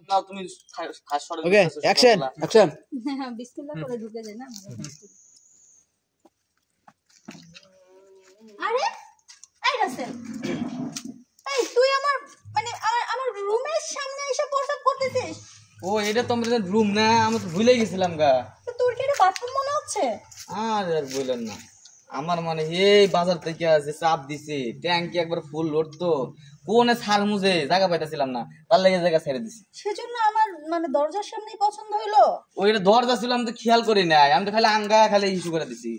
নাও তুমি খাস সরে ওকে অ্যাকশন অ্যাকশন হ্যাঁ বিসমিল্লাহ করে ঢুকে যায় না আরে এই রাসেল এই তুই আমার মানে আমার রুমের সামনে এসে প্রস্রাব করতেছিস ও এটা তো আমাদের রুম না আমি তো ভুলে গেছিলাম গা তো তোর কি এটা বাথরুম মনে হচ্ছে আর বললেন না আমার মানে এই বাজার থেকে যে চাপ দিছে ট্যাঙ্কি একবার ফুল লোড তো কোনে ছাড় মুজে জায়গা পাইতাছিলাম না তার লেগে জায়গা ছেড়ে দিছি সেজন্য আমার মানে দরজার সামনেই পছন্দ হইলো ওইটা দরজা ছিল আমি তো খেয়াল করি নাই আমি তো খালি আঙ্গা খালি ইস্যু করে দিছি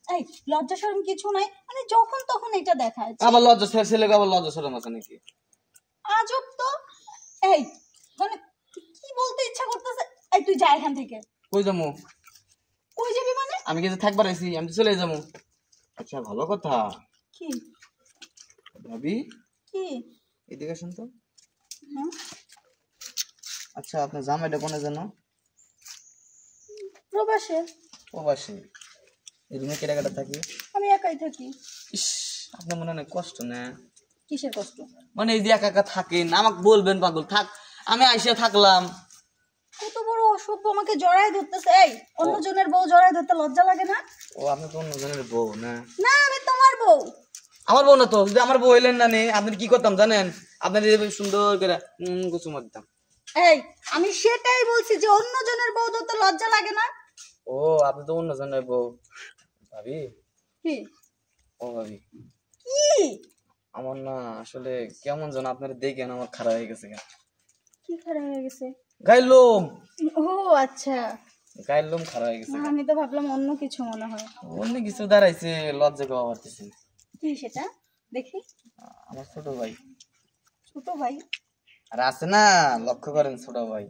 এই লজ্জা শরম কিছু নাই মানে যখন তখন এটা দেখায় আবার লজ্জা ছেলে আবার লজ্জা সরম আছে নাকি আজব তো এই মানে কি বলতে ইচ্ছা করতেছে এই তুই যা এখান থেকে কই যামু কই যাবি মানে আমি কি থাকবার আইছি আমি তো চলে যাবো আচ্ছা ভালো কথা কি ভাবি কি এদিকে আসুন তো হ্যাঁ আচ্ছা আপনার জামাইটা কোনে জানো প্রবাসে প্রবাসী এই রুমে কেটে কেটে থাকি আমি একাই থাকি ইস আপনার মনে অনেক কষ্ট না কিসের কষ্ট মানে এই যে একা একা থাকেন আমাকে বলবেন পাগল থাক আমি আইসা থাকলাম কত বড় অসভ্য আমাকে জড়ায় ধরতেছে এই অন্যজনের বউ জড়ায় ধরতে লজ্জা লাগে না ও আপনি তো অন্যজনের বউ না না আমি তোমার বউ আমার বউ না তো যদি আমার বউ এলেন না নে আপনি কি করতাম জানেন আপনার সুন্দর করে কুচুমা দিতাম এই আমি সেটাই বলছি যে অন্যজনের বউ ধরতে লজ্জা লাগে না ও আপনি তো অন্যজনের বউ ভাবি কি ও ভাবি কি আমার না আসলে কেমন যেন আপনার দেখেন আমার খারাপ হয়ে গেছে কি খারাপ হয়ে গেছে গাইলোম ও আচ্ছা গাইলোম খারাপ হয়ে গেছে আমি তো ভাবলাম অন্য কিছু মনে হয় অন্য কিছু দাঁড়াইছে লজ্জা পাওয়া পারতেছি না কি সেটা দেখি আমার ছোট ভাই ছোট ভাই আর আছে না লক্ষ্য করেন ছোট ভাই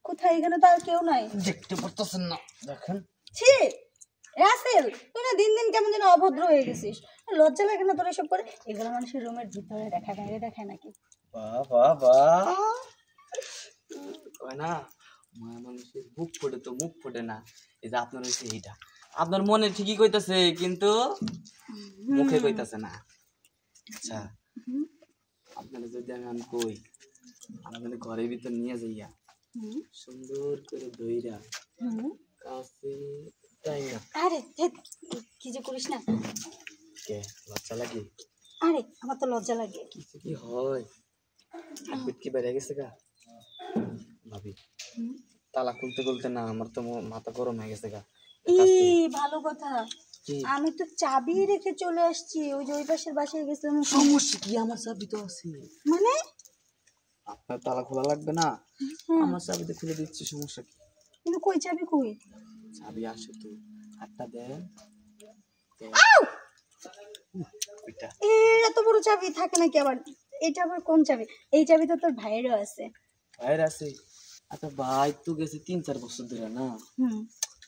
কোথায় এখানে তো আর কেউ নাই দেখতে পারতেছেন না দেখেন ছি রাসেল তুই না দিন দিন কেমন যেন অভদ্র হয়ে গেছিস লজ্জা লাগে না তোর এসব করে এগুলো মানুষের রুমের ভিতরে দেখা বাইরে দেখায় নাকি বাহ বাহ বাহ কয় না মানুষের বুক ফোটে তো মুখ ফোটে না এই যে আপনার হচ্ছে এইটা আপনার মনে ঠিকই কইতাছে কিন্তু মুখে কইতাছে না আচ্ছা আপনার যদি আমি কই আমাদের ঘরের ভিতর নিয়ে যাইয়া সুন্দর করে দইরা কাছে তাই না আরে কি যে করিস না কে লজ্জা লাগে আরে আমার তো লজ্জা লাগে কিছু কি হয় হাতপিট কি বেড়ে গেছে গা ভাবি তালা খুলতে খুলতে না আমার তো মাথা গরম হয়ে গেছে গা ভালো কথা আমি তো চাবি রেখে চলে আসছি ওই যে ওই পাশের বাসায় গেছিলাম সমস্যা কি আমার চাবি তো আছে মানে আপনার তালা খোলা লাগবে না আমার চাবিতে খুলে দিচ্ছি সমস্যা কি কিন্তু কই চাবি কই চাবি আসে তো হাতটা দেন এত বড় চাবি থাকে নাকি আবার এটা আবার কোন চাবি এই চাবি তো তোর ভাইয়েরও আছে ভাইয়ের আছে আচ্ছা ভাই তো গেছে 3-4 বছর ধরে না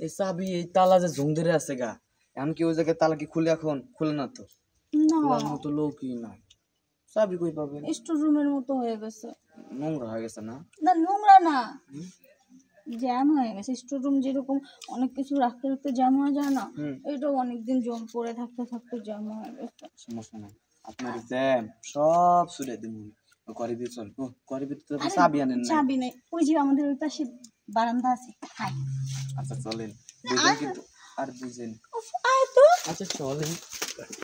এই চাবি এই তালা যে ঝুম ধরে আছে গা এমনকি ওই জায়গায় তালা কি খুলে এখন খুলে না তো খোলার মতো লোকই নাই চাবি কই পাবে স্টোর রুমের মতো হয়ে গেছে নোংরা হয়ে গেছে না না নোংরা না জ্যাম হয়ে গেছে স্টোর রুম যেরকম অনেক কিছু রাখতে রাখতে জ্যাম হয়ে যায় না এটাও অনেকদিন জম পড়ে থাকতে থাকতে জ্যাম হয়ে গেছে সমস্যা নাই আপনার জ্যাম সব ছুড়ে দিন ঘরের ভিতর চল ঘরের ভিতর চাবি আনেন না চাবি নেই ওই যে আমাদের ওই পাশে বারান্দা আছে আয় আচ্ছা চলেন বুঝেন কিন্তু আর বুঝেন আয় তো আচ্ছা চলেন